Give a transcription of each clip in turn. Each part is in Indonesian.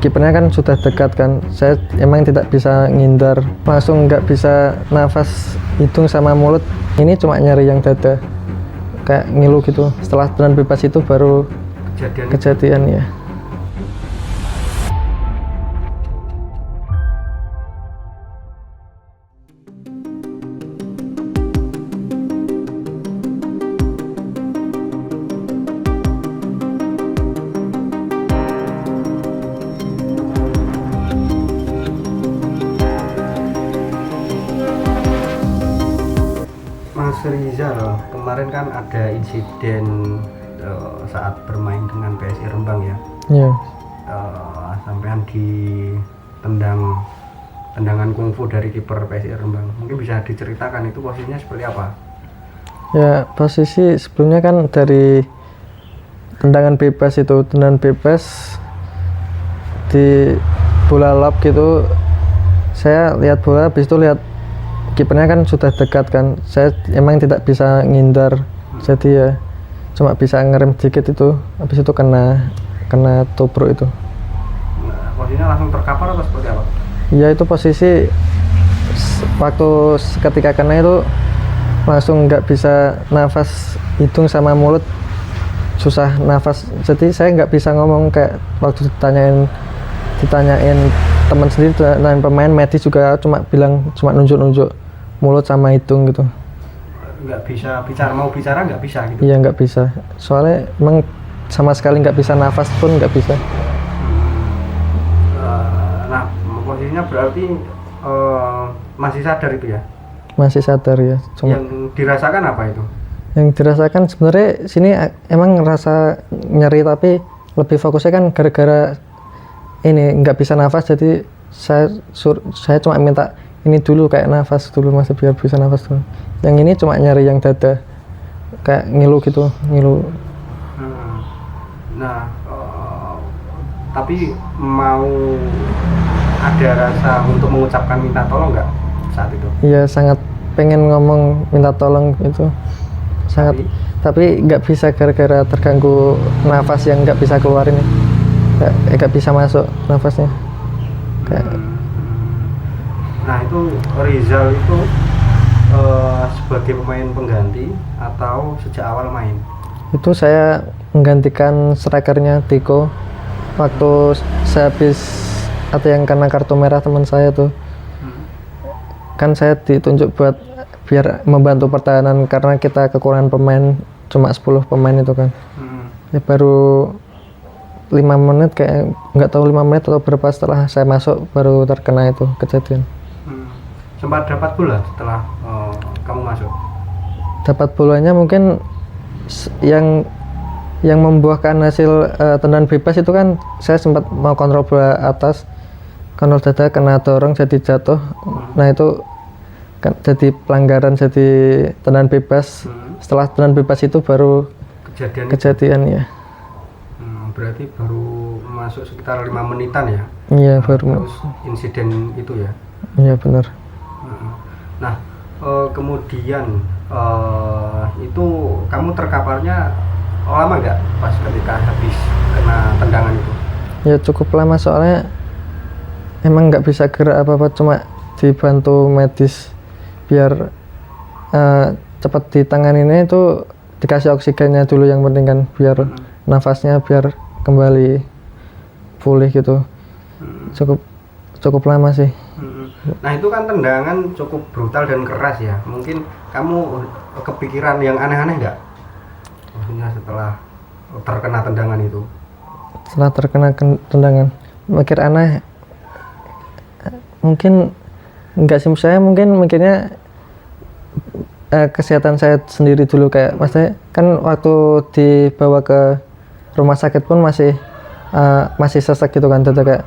kipernya kan sudah dekat kan, saya emang tidak bisa ngindar, langsung nggak bisa nafas hidung sama mulut, ini cuma nyeri yang dada kayak ngilu gitu. Setelah tendangan bebas itu baru kejadian ya. Mas Rizal, kemarin kan ada insiden saat bermain dengan PSI Rembang ya. Iya. Sampean tendangan kungfu dari kiper PSI Rembang. Mungkin bisa diceritakan itu posisinya seperti apa? Ya, posisi sebelumnya kan dari tendangan bebas di bola lob gitu, saya lihat bola, habis itu lihat kipernya kan sudah dekat kan, saya emang tidak bisa ngindar, jadi ya cuma bisa ngerem dikit itu, habis itu kena tubruk itu. Nah, posisinya langsung terkapar atau seperti apa? Ya itu posisi waktu ketika kena itu langsung nggak bisa nafas hidung sama mulut, susah nafas, jadi saya nggak bisa ngomong, kayak waktu ditanyain teman sendiri, dan pemain medis juga cuma nunjuk mulut sama hidung gitu. Nggak bisa bicara, mau bicara nggak bisa gitu? Iya, nggak bisa, soalnya emang sama sekali nggak bisa nafas pun nggak bisa. Nah, posisinya berarti masih sadar itu ya? Masih sadar ya. Cuma yang dirasakan apa itu? Yang dirasakan sebenarnya sini emang ngerasa nyeri, tapi lebih fokusnya kan gara-gara ini nggak bisa nafas, jadi saya cuma minta ini dulu, kayak nafas dulu masih biar bisa nafas dulu. Yang ini cuma nyari yang dada, kayak ngilu gitu, ngilu. Nah, tapi mau ada rasa untuk mengucapkan minta tolong nggak saat itu? Iya, sangat pengen ngomong minta tolong itu, sangat, tapi nggak bisa gara-gara terganggu nafas yang nggak bisa keluar ini, nggak bisa masuk nafasnya. Nah itu Rizal itu sebagai pemain pengganti atau sejak awal main? Itu saya menggantikan strikernya Tiko waktu saya habis atau yang kena kartu merah teman saya tuh. Kan saya ditunjuk buat biar membantu pertahanan karena kita kekurangan pemain, cuma 10 pemain itu kan. Ya baru 5 menit, kayak nggak tahu 5 menit atau berapa setelah saya masuk baru terkena itu kejadian. Sempat dapat bola setelah kamu masuk? Dapat bolanya mungkin yang membuahkan hasil tendangan bebas itu kan, saya sempat mau kontrol bola atas, kontrol dada, kena dorong jadi jatuh. Nah itu kan jadi pelanggaran, jadi tendangan bebas. Setelah tendangan bebas itu baru kejadian ya. Berarti baru masuk sekitar 5 menitan ya? Iya, baru. Terus insiden itu ya? Iya, benar. Nah, kemudian itu kamu terkaparnya lama nggak pas ketika habis kena tendangan itu? Ya cukup lama, soalnya emang nggak bisa gerak apa-apa, cuma dibantu medis biar cepat ditanganinnya, itu dikasih oksigennya dulu yang penting kan, biar nafasnya biar kembali pulih gitu. Cukup lama sih. Nah itu kan tendangan cukup brutal dan keras ya, mungkin kamu kepikiran yang aneh-aneh nggak? Maksudnya setelah terkena tendangan itu? Setelah terkena tendangan, mikir aneh? Mungkin enggak sih, saya mungkin mikirnya kesehatan saya sendiri dulu, kayak maksudnya kan waktu dibawa ke rumah sakit pun masih sesek gitu kan, dada kayak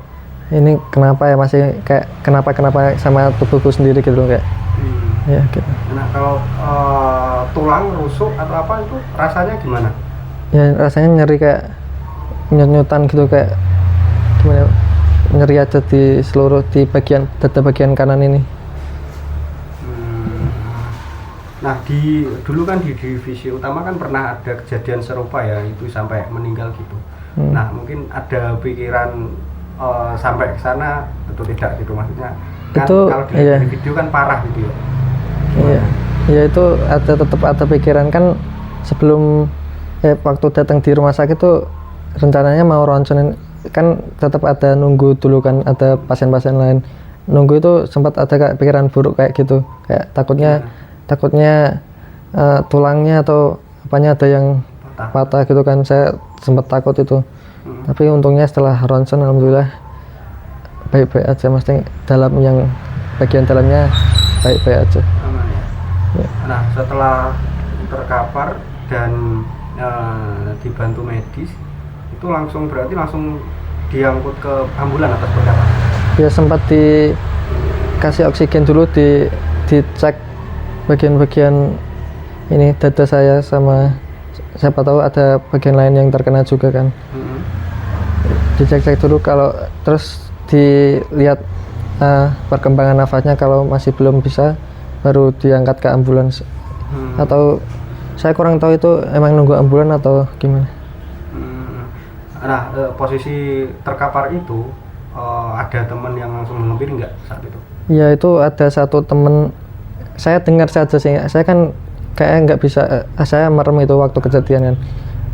ini kenapa ya, masih kayak kenapa sama tubuhku sendiri gitu loh, kayak ya gitu. Nah kalau tulang rusuk atau apa itu rasanya gimana? Ya rasanya nyeri, kayak nyut-nyutan gitu, kayak gimana, nyeri aja di seluruh di bagian dada bagian kanan ini. Nah dulu kan di divisi utama kan pernah ada kejadian serupa ya, itu sampai meninggal gitu. Nah mungkin ada pikiran sampai ke sana atau tidak gitu maksudnya kan Itu, kalau dilihat iya. di video kan parah gitu ya. Iya, ya itu tetap ada pikiran kan sebelum waktu datang di rumah sakit tuh rencananya mau ronsen kan tetap ada nunggu dulu kan ada pasien-pasien lain nunggu itu sempat ada kayak pikiran buruk kayak gitu kayak takutnya tulangnya atau apanya ada yang patah gitu kan saya sempat takut itu tapi untungnya setelah ronsen alhamdulillah baik-baik aja mesti dalam yang bagian dalamnya baik-baik aja. Aman ya. Ya. Nah setelah terkapar dan dibantu medis itu berarti langsung diangkut ke ambulan atau seperti apa? Ya sempat dikasih oksigen dulu dicek bagian-bagian ini dada saya sama siapa tahu ada bagian lain yang terkena juga kan. Dicek-cek dulu kalau terus dilihat perkembangan nafasnya kalau masih belum bisa baru diangkat ke ambulans atau saya kurang tahu itu emang nunggu ambulan atau gimana. Nah posisi terkapar itu ada teman yang langsung menghampiri nggak saat itu? Ya itu ada satu temen saya dengar saja sih saya kan kayak nggak bisa saya merem itu waktu kejadian kan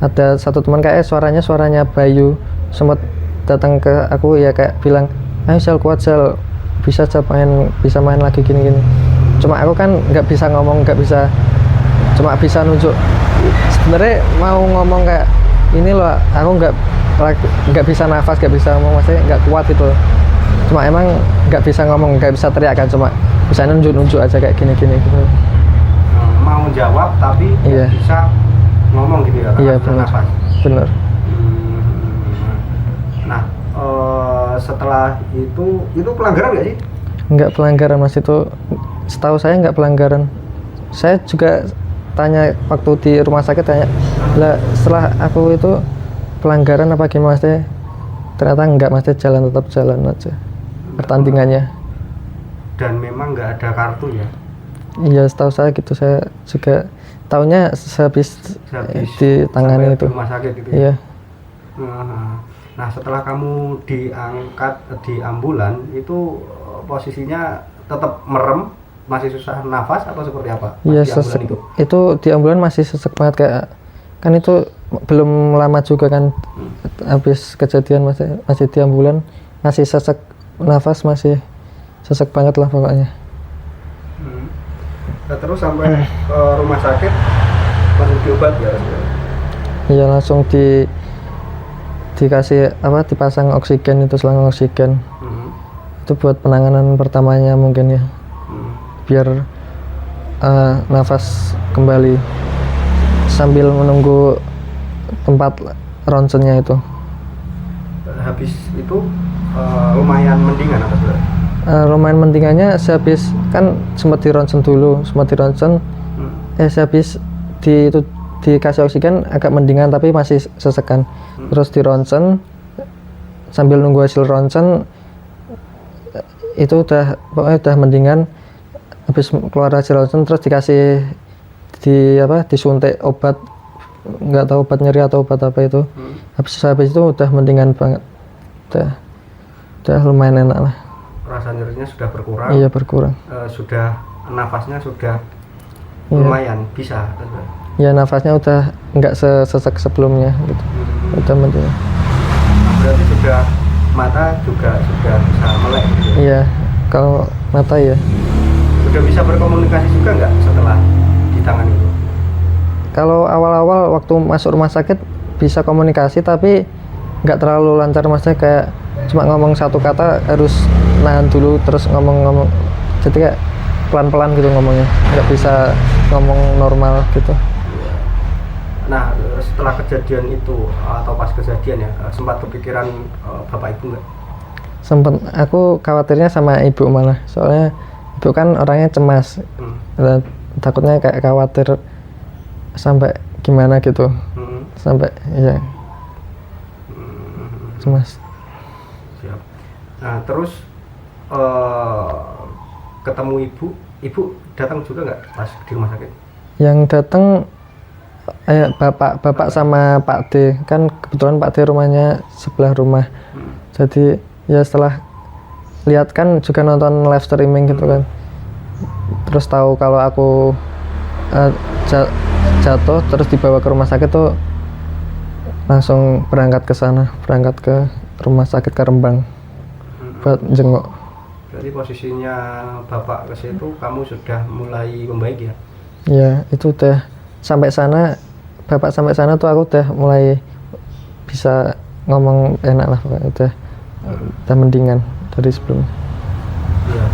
ada satu teman kayak suaranya Bayu sempat datang ke aku ya kayak bilang ayo Sel kuat Sel bisa main lagi gini cuma aku kan nggak bisa ngomong cuma bisa nunjuk sebenarnya mau ngomong kayak ini loh aku nggak bisa nafas nggak bisa ngomong maksudnya nggak kuat itu cuma emang nggak bisa ngomong nggak bisa teriak kan cuma bisa nunjuk aja kayak gini gitu. Mau jawab tapi Iya. bisa ngomong gitu ya Iya karena nafas. benar. Nah setelah itu pelanggaran nggak sih? Nggak pelanggaran mas itu setahu saya nggak pelanggaran saya juga tanya waktu di rumah sakit tanya lah setelah aku itu pelanggaran apa gimana mas ternyata enggak mas tetap jalan aja pertandingannya dan memang nggak ada kartu ya? Iya setahu saya gitu saya juga taunya sehabis ditangani itu di rumah sakit gitu ya? Iya. Nah setelah kamu diangkat di ambulan itu posisinya tetap merem masih susah nafas atau seperti apa? Iya sesek itu di ambulan masih sesek banget kayak kan itu belum lama juga kan habis kejadian masih di ambulan masih sesek nafas masih sesek banget lah pokoknya. Nah, terus sampai ke rumah sakit langsung diobat ya? Iya langsung dikasih dipasang oksigen itu selang oksigen itu buat penanganan pertamanya mungkin ya biar nafas kembali sambil menunggu tempat ronsennya itu. Habis itu lumayan mendingan atau sudah? Lumayan mendingannya sehabis kan sempat dironsen sehabis dikasih oksigen agak mendingan tapi masih sesekan terus dironsen sambil nunggu hasil ronsen itu pokoknya udah mendingan habis keluar hasil ronsen terus dikasih disuntik obat nggak tahu obat nyeri atau obat apa itu habis itu udah mendingan banget udah lumayan enak lah rasa nyerinya sudah berkurang. Iya berkurang sudah nafasnya sudah iya. Lumayan bisa ya nafasnya udah nggak sesek sebelumnya gitu udah mendingan. Nah, berarti sudah mata juga sudah bisa melek gitu. Iya kalau mata ya sudah bisa berkomunikasi juga nggak setelah ditangani itu? Kalau awal-awal waktu masuk rumah sakit bisa komunikasi tapi nggak terlalu lancar maksudnya kayak cuma ngomong satu kata harus nahan dulu terus ngomong jadi kayak pelan-pelan gitu ngomongnya nggak bisa ngomong normal gitu. Nah setelah kejadian itu atau pas kejadian ya sempat kepikiran bapak ibu nggak? Sempet aku khawatirnya sama ibu malah soalnya ibu kan orangnya cemas dan takutnya kayak khawatir sampai gimana gitu sampai ya cemas. Siap. Nah terus ketemu ibu datang juga nggak pas di rumah sakit? Yang datang bapak sama Pak D kan kebetulan Pak D rumahnya sebelah rumah jadi ya setelah lihat kan juga nonton live streaming gitu kan, terus tahu kalau aku jatuh terus dibawa ke rumah sakit tuh langsung berangkat ke sana, berangkat ke rumah sakit ke Rembang buat jenguk. Berarti posisinya bapak ke situ kamu sudah mulai membaik ya? Ya itu udah sampai sana, bapak sampai sana tuh aku udah mulai bisa ngomong enak lah, udah mendingan dari sebelumnya. Iya.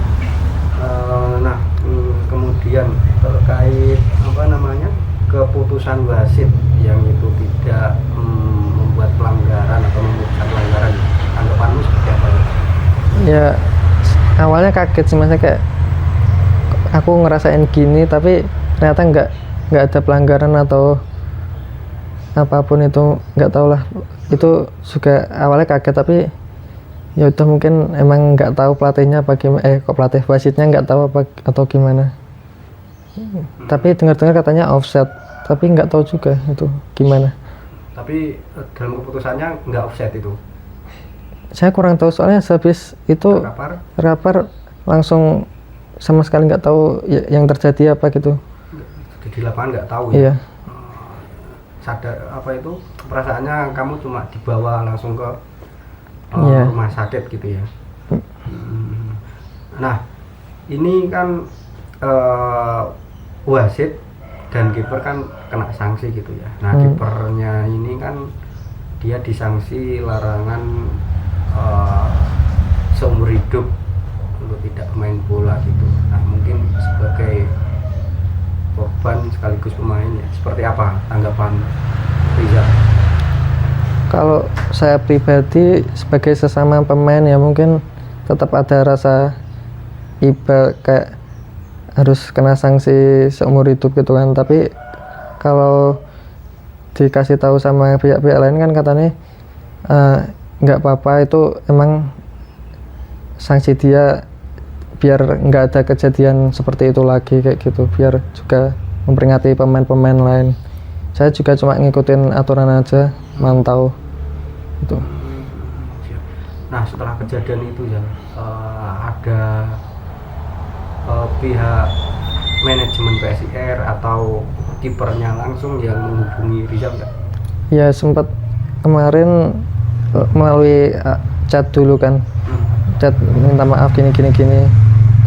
Nah, kemudian terkait apa namanya keputusan wasit yang itu tidak membuat pelanggaran atau memutuskan pelanggaran, tanggapanmu seperti apa? Ya awalnya kaget sih, maksudnya kayak aku ngerasain gini tapi ternyata nggak ada pelanggaran atau apapun itu, nggak tahu lah, itu juga awalnya kaget, tapi ya udah mungkin emang nggak tahu pelatihnya apa gimana, kok pelatih wasitnya nggak tahu apa atau gimana. Tapi dengar-dengar katanya offset, tapi nggak tahu juga itu gimana. Tapi dalam keputusannya nggak offset itu? Saya kurang tahu soalnya habis itu rapar langsung sama sekali nggak tahu yang terjadi apa gitu. Di lapangan nggak tahu ya? Iya. Sadar apa itu, perasaannya kamu cuma dibawa langsung ke Iya. rumah sakit gitu ya? Nah ini kan wasit dan kiper kan kena sanksi gitu ya. Nah kipernya ini kan dia disanksi larangan seumur hidup untuk tidak main bola gitu. Nah mungkin sebagai korban sekaligus pemain ya, seperti apa tanggapan Rizal? Kalau saya pribadi sebagai sesama pemain ya mungkin tetap ada rasa iba, kayak harus kena sanksi seumur hidup gitu kan. Tapi kalau dikasih tahu sama pihak-pihak lain kan katanya nggak apa-apa, itu emang sanksi dia biar nggak ada kejadian seperti itu lagi kayak gitu, biar juga memperingati pemain-pemain lain. Saya juga cuma ngikutin aturan aja, mantau itu. Nah setelah kejadian itu ya ada pihak manajemen PSIR atau kipernya langsung yang menghubungi Rizal nggak? Ya sempat kemarin melalui chat dulu kan, chat minta maaf gini.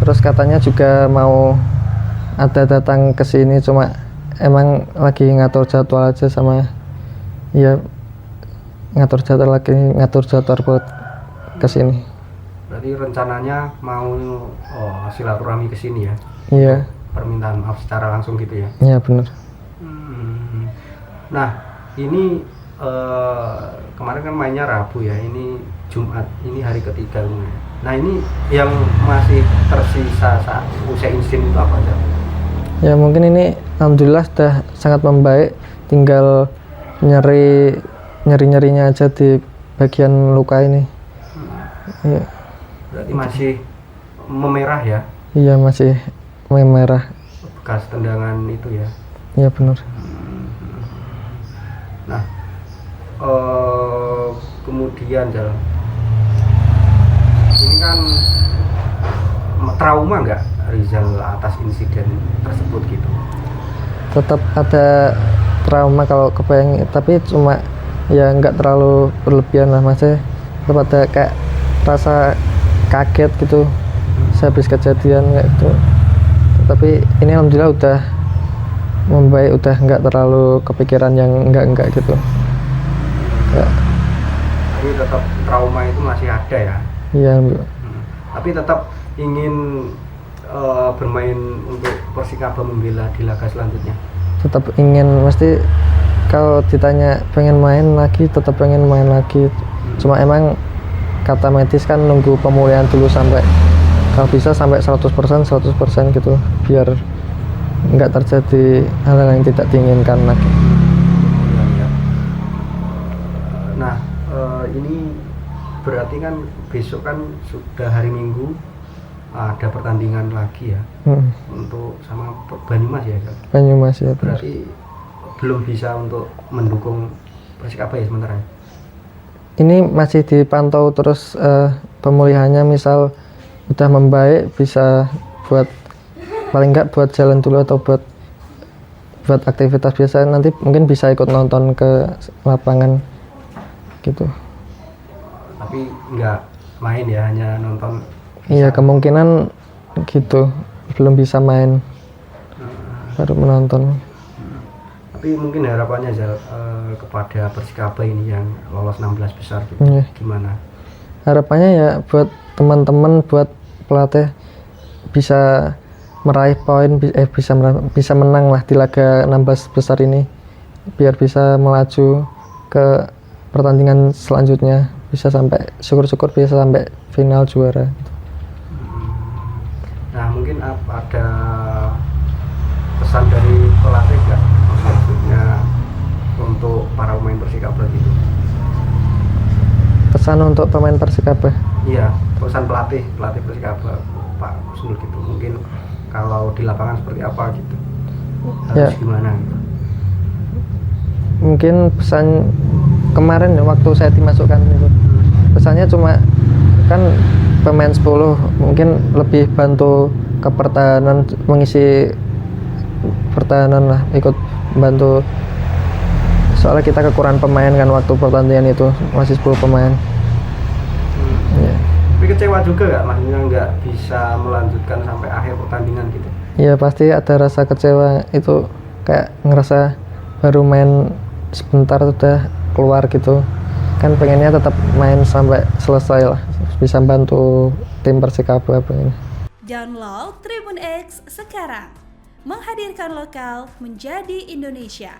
Terus katanya juga mau ada datang ke sini, cuma emang lagi ngatur jadwal aja sama ya ngatur jadwal buat ke sini. Berarti rencananya mau silaturahmi ke sini ya? Iya. Permintaan maaf secara langsung gitu ya? Iya benar. Nah ini kemarin kan mainnya Rabu ya, ini Jumat, ini hari ketiga. Nah ini yang masih tersisa saat usai insiden itu apa aja? Ya mungkin ini alhamdulillah sudah sangat membaik, tinggal nyerinya aja di bagian luka ini. Iya. Berarti masih memerah ya? Iya masih memerah. Bekas tendangan itu ya? Iya benar. Nah kemudian jalan ini kan trauma nggak Rizal atas insiden tersebut gitu? Tetap ada trauma kalau kebayang, tapi cuma ya nggak terlalu berlebihan lah, masih tetap ada kayak rasa kaget gitu sehabis kejadian kayak gitu. Tapi ini alhamdulillah udah membaik, udah nggak terlalu kepikiran yang enggak gitu ya. Tapi tetap trauma itu masih ada ya? Iya. Tapi tetap ingin bermain untuk Persikabo membela di laga selanjutnya? Tetap ingin, mesti kalau ditanya pengen main lagi, tetap pengen main lagi. Cuma emang kata medis kan nunggu pemulihan dulu sampai kalau bisa sampai 100% gitu, biar nggak terjadi hal-hal yang tidak diinginkan lagi. Nah ini berarti kan besok kan sudah hari Minggu, ada pertandingan lagi ya untuk sama Banyumas ya? Banyumas ya. Berarti belum bisa untuk mendukung Persikabo ya sementara? ini masih dipantau terus pemulihannya, misal udah membaik bisa buat paling nggak buat jalan dulu atau buat aktivitas biasa, nanti mungkin bisa ikut nonton ke lapangan gitu. Tapi nggak main ya, hanya nonton? Iya, kemungkinan gitu, belum bisa main, baru menonton. Tapi mungkin harapannya kepada Persikabo ini yang lolos 16 besar gitu, Iya. gimana? Harapannya ya buat teman-teman, buat pelatih bisa meraih poin, bisa menang lah di laga 16 besar ini, biar bisa melaju ke pertandingan selanjutnya, bisa sampai syukur-syukur bisa sampai final juara. Nah mungkin ada pesan dari pelatih nggak, maksudnya untuk para pemain Persikabo gitu? Pesan untuk pemain Persikabo? Iya, pesan pelatih Persikabo Pak Kusnul gitu, mungkin kalau di lapangan seperti apa gitu, harus gimana gitu? Mungkin pesan kemarin waktu saya dimasukkan itu, pesannya cuma kan pemain 10 mungkin lebih bantu ke pertahanan, mengisi pertahanan lah, ikut bantu, soalnya kita kekurangan pemain kan waktu pertandingan itu, masih 10 pemain. Ya. Tapi kecewa juga nggak, maksudnya nggak bisa melanjutkan sampai akhir pertandingan gitu? Iya, pasti ada rasa kecewa, itu kayak ngerasa baru main sebentar sudah keluar gitu kan, pengennya tetap main sampai selesai lah, bisa bantu tim Persikabo apa ini. Download Tribun X sekarang, menghadirkan lokal menjadi Indonesia.